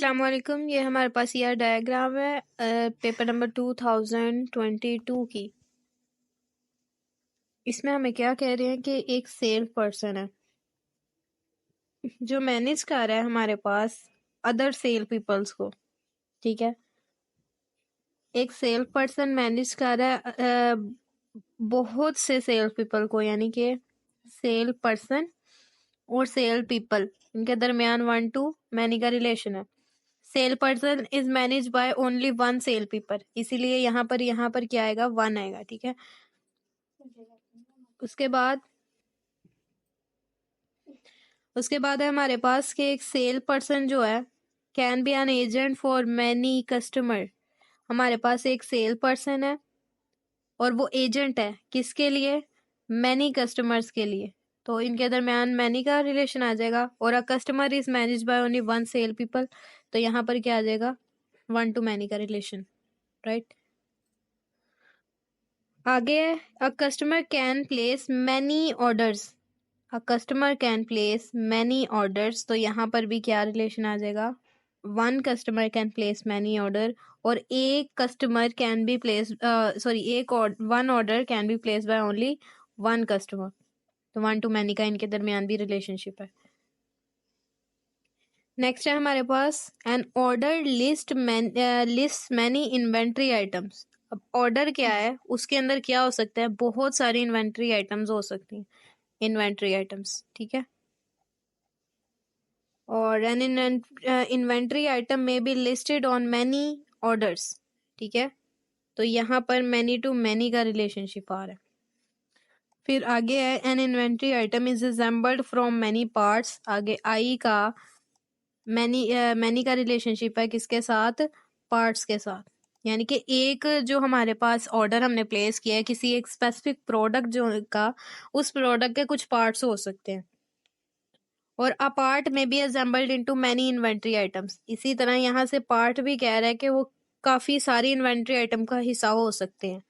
अस्सलाम वालेकुम। ये हमारे पास यह डायग्राम है पेपर नंबर 2022 की। इसमें हमें क्या कह रहे हैं कि एक सेल पर्सन है जो मैनेज कर रहा है हमारे पास अदर सेल पीपल्स को। ठीक है, एक सेल पर्सन मैनेज कर रहा है बहुत से सेल पीपल को, यानी कि सेल पर्सन और सेल पीपल इनके दरमियान 1 to many का रिलेशन है। Sale person is manage by only one sale people, इसीलिए यहाँ पर क्या आएगा, 1 आएगा। ठीक है, उसके बाद है हमारे पास कि एक सेल पर्सन जो है can be an agent for many customer. हमारे पास एक सेल पर्सन है और वो एजेंट है किसके लिए, मैनी कस्टमर्स के लिए। तो इनके दरमियान मैनी का रिलेशन आ जाएगा। और a customer is manage by only one sale people, तो यहाँ पर क्या आ जाएगा, 1 to many का रिलेशन। राइट, आगे a customer can place many orders. A customer can place many orders, तो यहाँ पर भी क्या रिलेशन आ जाएगा, 1 customer can place many order. और एक कस्टमर कैन बी प्लेस एक 1 order can be place by only 1 customer. तो 1 to many का इनके दरमियान भी रिलेशनशिप है। नेक्स्ट है हमारे पास an order list many inventory items. अब ऑर्डर क्या है, उसके अंदर क्या हो सकता है, बहुत सारी इन्वेंट्री आइटम्स हो सकती हैं, इन्वेंट्री आइटम्स। ठीक है, और एन इन्वेंट्री आइटम में be listed on many orders. ठीक है, तो यहाँ पर मैनी टू मैनी का रिलेशनशिप आ रहा है। फिर आगे है N inventory item is assembled from many parts. आगे आई का मैनी का रिलेशनशिप है किसके साथ, पार्ट्स के साथ। यानी कि एक जो हमारे पास ऑर्डर हमने प्लेस किया है किसी एक स्पेसिफिक प्रोडक्ट जो का, उस प्रोडक्ट के कुछ पार्ट्स हो सकते हैं। और a part may be assembled into many inventory items. इसी तरह यहाँ से पार्ट भी कह रहा है कि वो काफी सारी इन्वेंट्री आइटम का हिस्सा हो सकते हैं,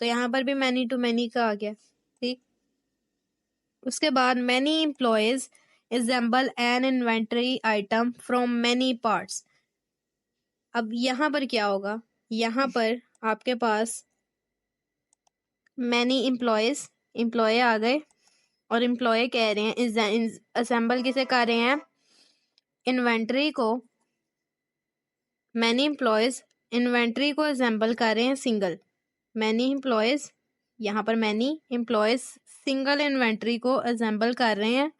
तो यहाँ पर भी मैनी टू मैनी का आ गया। ठीक, उसके बाद many employees assemble an inventory item from many parts. अब यहाँ पर क्या होगा, यहाँ पर आपके पास मैनी एम्प्लॉय आ गए और एम्प्लॉय कह रहे हैं असेंबल किसे कर रहे हैं, इन्वेंटरी को। मैनी एम्प्लॉयज इन्वेंटरी को असेंबल कर रहे हैं सिंगल। मैनी एम्प्लॉयज, यहाँ पर मैनी एम्प्लॉयज सिंगल इन्वेंटरी को असेंबल कर रहे हैं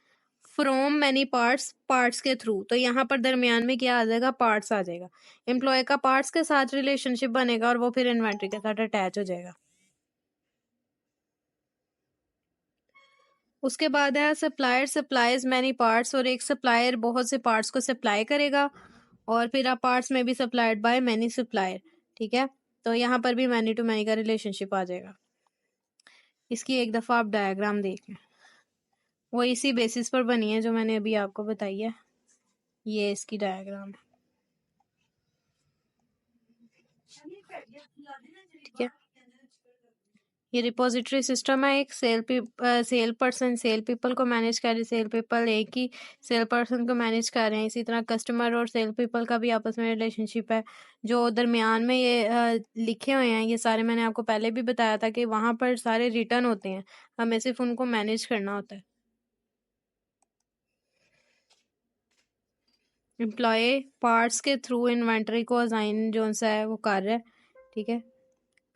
फ्रॉम मैनी पार्ट्स के थ्रू। तो यहाँ पर दरमियान में क्या आ जाएगा, पार्ट्स आ जाएगा। एम्प्लॉय का पार्ट्स के साथ रिलेशनशिप बनेगा और वो फिर इन्वेंटरी के साथ अटैच हो जाएगा। उसके बाद है सप्लायर सप्लाइज मैनी पार्ट्स। और एक सप्लायर बहुत से पार्ट्स को सप्लाई करेगा और फिर आप पार्ट्स में भी सप्लाइड बाय मैनी सप्लायर। ठीक है, तो यहाँ पर भी मैनी टू मैनी का रिलेशनशिप आ जाएगा। इसकी एक दफा आप डायग्राम देखें, वो इसी बेसिस पर बनी है जो मैंने अभी आपको बताई है। ये इसकी डायग्राम है। ठीक है, ये रिपोजिटरी सिस्टम है। एक सेल पर्सन सेल पीपल को मैनेज कर रहे, सेल पीपल एक ही सेल पर्सन को मैनेज कर रहे हैं। इसी तरह कस्टमर और सेल पीपल का भी आपस में रिलेशनशिप है। जो दरमियान में ये लिखे हुए हैं ये सारे मैंने आपको पहले भी बताया था कि वहां पर सारे रिटर्न होते हैं, हमें सिर्फ उनको मैनेज करना होता है। एम्प्लॉय पार्ट्स के थ्रू इन्वेंटरी को असाइन जो सा है वो कर रहा है। ठीक है,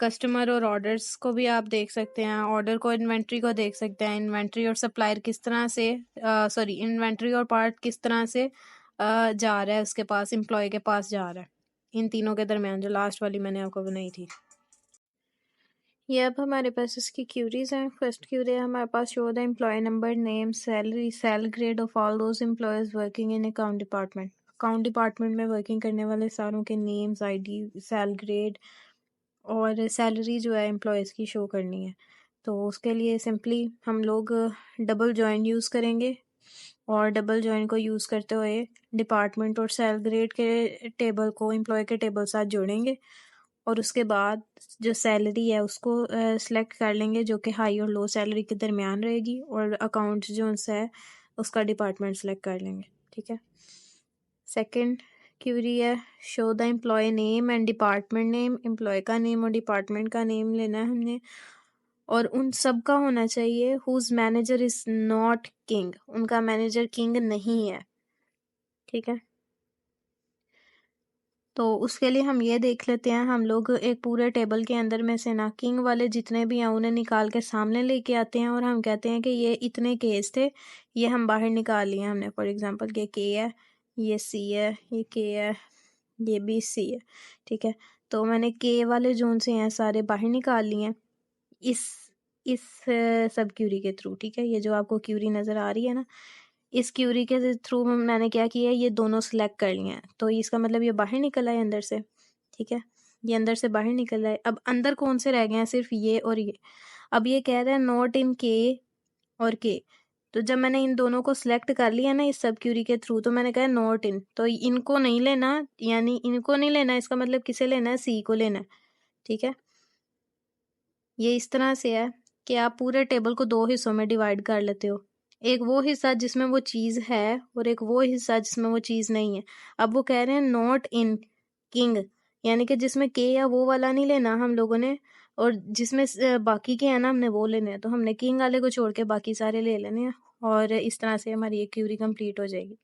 कस्टमर और ऑर्डर्स को भी आप देख सकते हैं, ऑर्डर को इन्वेंट्री को देख सकते हैं, इन्वेंट्री और सप्लायर किस तरह से इन्वेंट्री और पार्ट किस तरह से जा रहा है उसके पास, एम्प्लॉय के पास जा रहा है। इन तीनों के दरमियान जो लास्ट वाली मैंने आपको बनाई थी। ये अब हमारे पास इसकी क्यूरीज हैं। फर्स्ट क्यूरी है हमारे पास, show the employ number, name, salary, sal grade of all those employees working in account department. Account department में वर्किंग करने वाले सारों के नेम्स, आईडी, सेल ग्रेड और सैलरी जो है एम्प्लॉयज़ की शो करनी है। तो उसके लिए सिंपली हम लोग डबल जॉइन यूज़ करेंगे और डबल जॉइन को यूज़ करते हुए डिपार्टमेंट और सेल ग्रेड के टेबल को एम्प्लॉय के टेबल साथ जोड़ेंगे और उसके बाद जो सैलरी है उसको सिलेक्ट कर लेंगे जो कि हाई और लो सैलरी के दरमियान रहेगी, और अकाउंट जो है उसका डिपार्टमेंट सेलेक्ट कर लेंगे। ठीक है, सेकंड क्यूरी है show the employee name and department name, employee का नेम और डिपार्टमेंट का नेम लेना है हमने, और उन सब का होना चाहिए whose manager is not king, उनका मैनेजर किंग नहीं है, ठीक है। तो उसके लिए हम ये देख लेते हैं, हम लोग एक पूरे टेबल के अंदर में से ना किंग वाले जितने भी हैं उन्हें निकाल के सामने लेके आते हैं और हम कहते हैं कि ये इतने केस थे, ये हम बाहर निकाल लिए हमने। फॉर एग्जांपल ये के है, ये सी है, ये के है, ये भी सी है, ठीक है। तो मैंने के वाले जोन से हैं सारे बाहर निकाल लिए हैं इस इस सब क्यूरी के थ्रू, ठीक है। ये जो आपको क्यूरी नज़र आ रही है ना, इस क्यूरी के थ्रू मैंने क्या किया है, ये दोनों सिलेक्ट कर लिए हैं, तो इसका मतलब ये बाहर निकल आए अंदर से, ठीक है। ये अंदर से बाहर निकल आए। अब अंदर कौन से रह गए हैं, सिर्फ ये और ये। अब ये कह रहा है नॉट इन के और के, तो जब मैंने इन दोनों को सिलेक्ट कर लिया ना इस सब क्यूरी के थ्रू, तो मैंने कहा नॉट इन, तो इनको नहीं लेना, यानी इनको नहीं लेना, इसका मतलब किसे लेना है, सी को लेना है, ठीक है। ये इस तरह से है कि आप पूरे टेबल को दो हिस्सों में डिवाइड कर लेते हो, एक वो हिस्सा जिसमें वो चीज़ है और एक वो हिस्सा जिसमें वो चीज़ नहीं है। अब वो कह रहे हैं नॉट इन किंग, यानी कि जिसमें के या वो वाला नहीं लेना हम लोगों ने, और जिसमें बाकी के हैं ना हमने वो लेने हैं, तो हमने किंग वाले को छोड़ के बाकी सारे ले लेने हैं, और इस तरह से हमारी ये क्यूरी कंप्लीट हो जाएगी।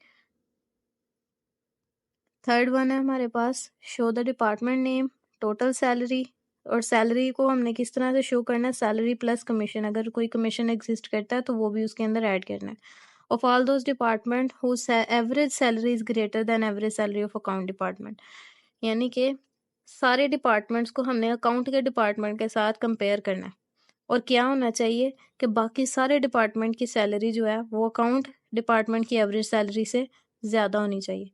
थर्ड वन है हमारे पास show the department name, total salary, और सैलरी को हमने किस तरह से शो करना है, सैलरी प्लस कमीशन, अगर कोई कमीशन एग्जिस्ट करता है तो वो भी उसके अंदर ऐड करना है। Of all those department whose average salary is greater than average salary of account department, यानी कि सारे डिपार्टमेंट्स को हमने अकाउंट के डिपार्टमेंट के साथ कंपेयर करना है, और क्या होना चाहिए कि बाकी सारे डिपार्टमेंट की सैलरी जो है वो अकाउंट डिपार्टमेंट की एवरेज सैलरी से ज़्यादा होनी चाहिए।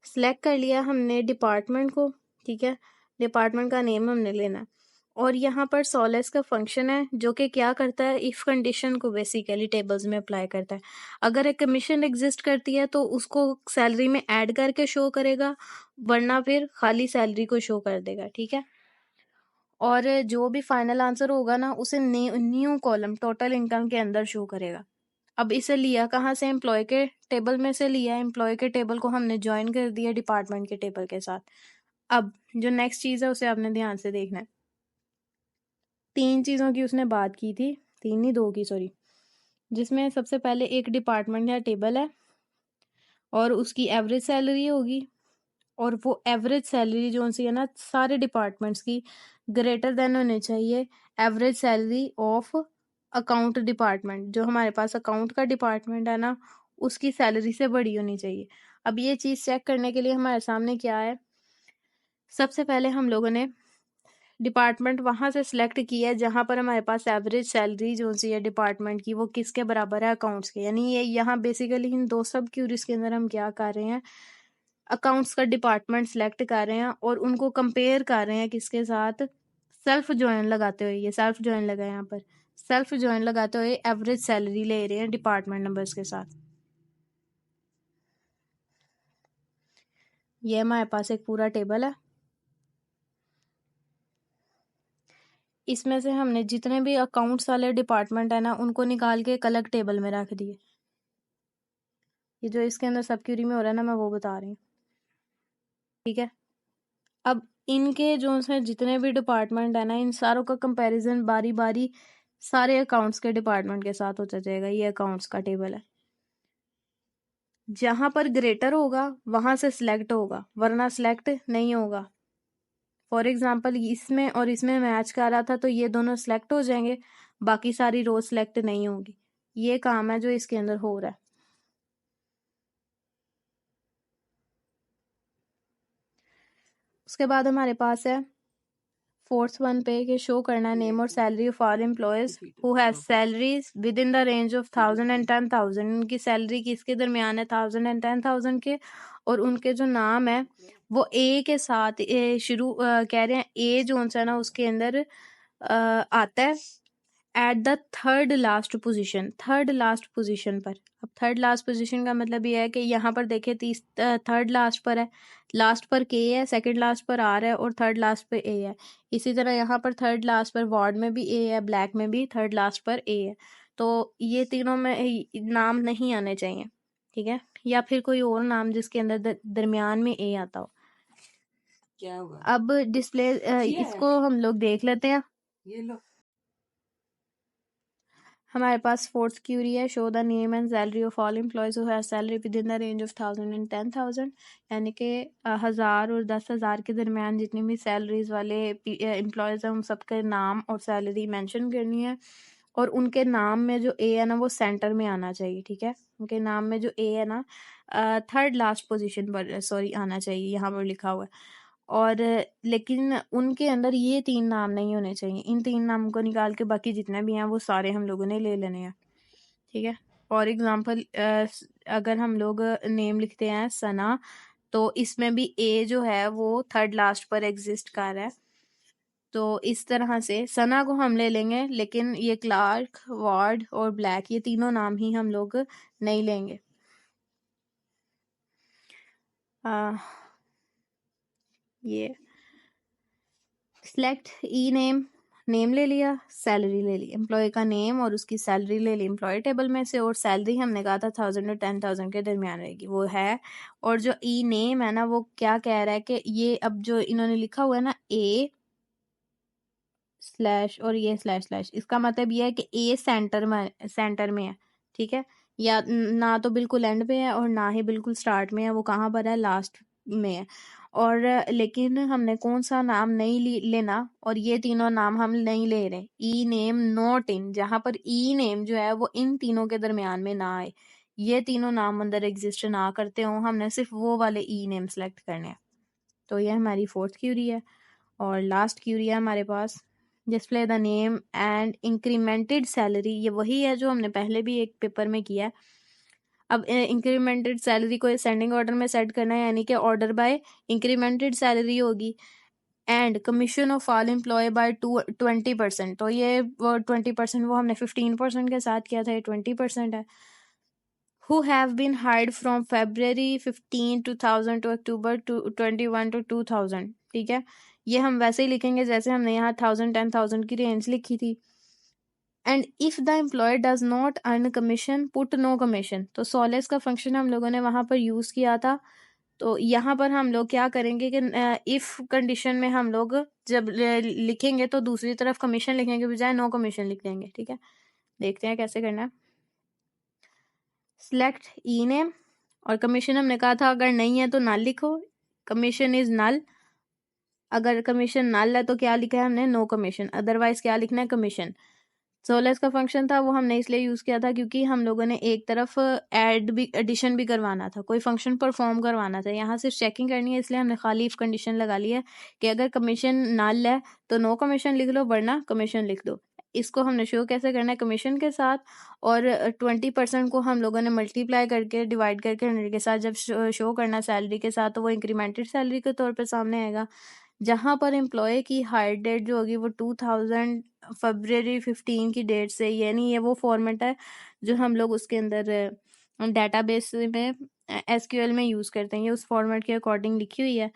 सिलेक्ट कर लिया हमने डिपार्टमेंट को, ठीक है। डिपार्टमेंट का नेम हमने लेना है, और यहाँ पर सोलेस का फंक्शन है जो कि क्या करता है, इफ कंडीशन को बेसिकली टेबल्स में अप्लाई करता है। अगर एक कमीशन एग्जिस्ट करती है तो उसको सैलरी में ऐड करके शो करेगा, वरना फिर खाली सैलरी को शो कर देगा, ठीक है। और जो भी फाइनल आंसर होगा ना उसे न्यू कॉलम टोटल इनकम के अंदर शो करेगा। अब इसे लिया कहाँ से, एम्प्लॉय के टेबल में से लिया, एम्प्लॉय के टेबल को हमने ज्वाइन कर दिया डिपार्टमेंट के टेबल के साथ। अब जो नेक्स्ट चीज़ है उसे आपने ध्यान से देखना है। तीन चीज़ों की उसने बात की थी, तीन नहीं दो की सॉरी, जिसमें सबसे पहले एक डिपार्टमेंट या टेबल है और उसकी एवरेज सैलरी होगी, और वो एवरेज सैलरी जो सी है ना सारे डिपार्टमेंट्स की ग्रेटर देन होने चाहिए average salary of account department, जो हमारे पास अकाउंट का डिपार्टमेंट है ना उसकी सैलरी से बड़ी होनी चाहिए। अब ये चीज़ चेक करने के लिए हमारे सामने क्या है, सबसे पहले हम लोगों ने डिपार्टमेंट वहां से सिलेक्ट किया है जहां पर हमारे पास एवरेज सैलरी जो सी है डिपार्टमेंट की वो किसके बराबर है, अकाउंट्स के, यानी ये यहाँ बेसिकली इन दो सब क्यूरीज के अंदर हम क्या कर रहे हैं, अकाउंट्स का डिपार्टमेंट सिलेक्ट कर रहे हैं और उनको कंपेयर कर रहे हैं किसके साथ, सेल्फ ज्वाइन लगाते हुए, ये सेल्फ ज्वाइन लगा है यहाँ पर, सेल्फ ज्वाइन लगाते हुए एवरेज सैलरी ले रहे हैं डिपार्टमेंट नंबर्स के साथ। ये हमारे पास एक पूरा टेबल है, इसमें से हमने जितने भी अकाउंट्स वाले डिपार्टमेंट है ना उनको निकाल के एक अलग टेबल में रख दिए। ये जो इसके अंदर सब क्यूरी में हो रहा है ना मैं वो बता रही हूँ, ठीक है। अब इनके जो है जितने भी डिपार्टमेंट है ना इन सारों का कंपैरिजन बारी बारी सारे अकाउंट्स के डिपार्टमेंट के साथ होता जाएगा। ये अकाउंट्स का टेबल है, जहां पर ग्रेटर होगा वहां से सिलेक्ट होगा वरना सिलेक्ट नहीं होगा। फॉर एग्जाम्पल इसमें और इसमें मैच कर रहा था तो ये दोनों सिलेक्ट हो जाएंगे, बाकी सारी रो सिलेक्ट नहीं होगी। ये काम है जो इसके अंदर हो रहा है। उसके बाद हमारे पास है फोर्थ वन पे कि शो करना नेम और salary of all employees who have salaries with in the range of 1000 and 10,000। उनकी सैलरी किसके दरमियान है, 1000 एंड 10,000 के, और उनके जो नाम है वो ए के साथ शुरू कह रहे हैं ए जो है ना उसके अंदर आता है at the third last position, third last position पर। अब थर्ड लास्ट पोजीशन का मतलब ये है कि यहाँ पर देखे थर्ड लास्ट पर है, लास्ट पर के है, सेकंड लास्ट पर आर है और थर्ड लास्ट पर ए है। इसी तरह यहाँ पर थर्ड लास्ट पर वार्ड में भी ए है, ब्लैक में भी थर्ड लास्ट पर ए है। तो ये तीनों में नाम नहीं आने चाहिए, ठीक है, या फिर कोई और नाम जिसके अंदर दरमियान में ए आता हो। क्या हुआ? अब डिस्प्ले इसको हम लोग देख लेते हैं। ये लो। हमारे पास फोर्थ क्यूरी है, show the name and salary of all employees who have salary with in the range of 1000 and 10,000, यानी कि 1000 और 10,000 के दरमियान जितनी भी सैलरीज वाले एम्प्लॉयज हैं उन सबके नाम और सैलरी मेंशन करनी है, और उनके नाम में जो ए है ना वो सेंटर में आना चाहिए, ठीक है, उनके नाम में जो ए है ना थर्ड लास्ट पोजीशन पर सॉरी आना चाहिए, यहाँ पर लिखा हुआ है। और लेकिन उनके अंदर ये 3 नाम नहीं होने चाहिए। इन 3 नाम को निकाल के बाकी जितने भी हैं वो सारे हम लोगों ने ले लेने हैं, ठीक है। फॉर एग्ज़ाम्पल अगर हम लोग नेम लिखते हैं सना, तो इसमें भी ए जो है वो थर्ड लास्ट पर एग्जिस्ट कर रहा है। तो इस तरह से सना को हम ले लेंगे, लेकिन ये क्लार्क, वार्ड और ब्लैक ये तीनों नाम ही हम लोग नहीं लेंगे। ये सिलेक्ट ई नेम, नेम ले लिया, सैलरी ले ली, एम्प्लॉय का नेम और उसकी सैलरी ले ली एम्प्लॉय टेबल में से, और सैलरी हमने कहा था 1000 और 10,000 के दरमियान रहेगी, वो है। और जो ई नेम है ना वो क्या कह रहा है कि ये अब जो इन्होंने लिखा हुआ है ना ए स्लैश और ये स्लैश स्लैश, इसका मतलब ये है कि ए सेंटर में है, ठीक है, या ना तो बिल्कुल एंड पे है और ना ही बिल्कुल स्टार्ट में है, वो कहाँ पर है, लास्ट में है। और लेकिन हमने कौन सा नाम नहीं लेना, और ये तीनों नाम हम नहीं ले रहे, ई नेम नॉट इन, जहां पर ई नेम जो है वो इन तीनों के दरमियान में ना आए, ये तीनों नाम अंदर एग्जिस्ट ना करते हो, हमने सिर्फ वो वाले ई नेम सेलेक्ट करने हैं। तो ये हमारी फोर्थ क्यूरी है। और लास्ट क्यूरी है हमारे पास, display the name and incremented salary, ये वही है जो हमने पहले भी एक पेपर में किया है। अब इंक्रीमेंटेड सैलरी को असेंडिंग ऑर्डर में सेट करना है, यानी कि ऑर्डर बाय इंक्रीमेंटेड सैलरी होगी। And commission of all employee by 20%, तो ये 20% वो हमने 15% के साथ किया था, ये 20% है। who have been hired from February 15 2000 to October 21 to 2000, ठीक है, ये हम वैसे ही लिखेंगे जैसे हमने यहाँ 1000 10,000 की रेंज लिखी थी। And if the employee does not earn commission put no commission, तो सोलेस का फंक्शन हम लोगों ने वहां पर यूज किया था। तो यहाँ पर हम लोग क्या करेंगे कि इफ कंडीशन में हम लोग जब लिखेंगे तो दूसरी तरफ कमीशन लिखने के बजाय नो कमीशन लिख देंगे, ठीक है। देखते हैं कैसे करना है। सिलेक्ट ई नेम, और कमीशन हमने कहा था अगर नहीं है तो नल लिखो, कमीशन इज नल। अगर कमीशन नल है तो क्या लिखा है हमने, नो कमीशन, अदरवाइज क्या लिखना है, कमीशन। सोलेस का फंक्शन था वो हमने इसलिए यूज किया था क्योंकि हम लोगों ने एक तरफ एडिशन भी करवाना था, कोई फंक्शन परफॉर्म करवाना था, यहाँ सिर्फ चेकिंग करनी है, इसलिए हमने खाली इफ कंडीशन लगा ली है कि अगर कमीशन नल है तो नो कमीशन लिख लो, वरना कमीशन लिख दो। इसको हमने शो कैसे करना है, कमीशन के साथ, और 20% को हम लोगों ने मल्टीप्लाई करके डिवाइड करके 100 के साथ जब शो करना सैलरी के साथ, तो वो इंक्रीमेंटेड सैलरी के तौर पर सामने आएगा। जहां पर एम्प्लॉय की हायर डेट जो होगी वो 2000 फरवरी 15 की डेट से, यानी ये वो फॉर्मेट है जो हम लोग उसके अंदर डेटाबेस में एसक्यूएल में यूज करते हैं, ये उस फॉर्मेट के अकॉर्डिंग लिखी हुई है।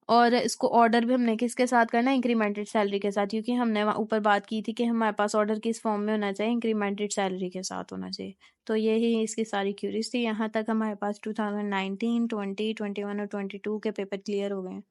और इसको ऑर्डर भी हमने किसके साथ करना है, इंक्रीमेंटेड सैलरी के साथ, क्योंकि हमने ऊपर बात की थी कि हमारे पास ऑर्डर किस फॉर्म में होना चाहिए, इंक्रीमेंटेड सैलरी के साथ होना चाहिए। तो यही इसकी सारी क्यूरीज थी। यहाँ तक हमारे पास 2019, 20, 21 और 22 के पेपर क्लियर हो गए हैं।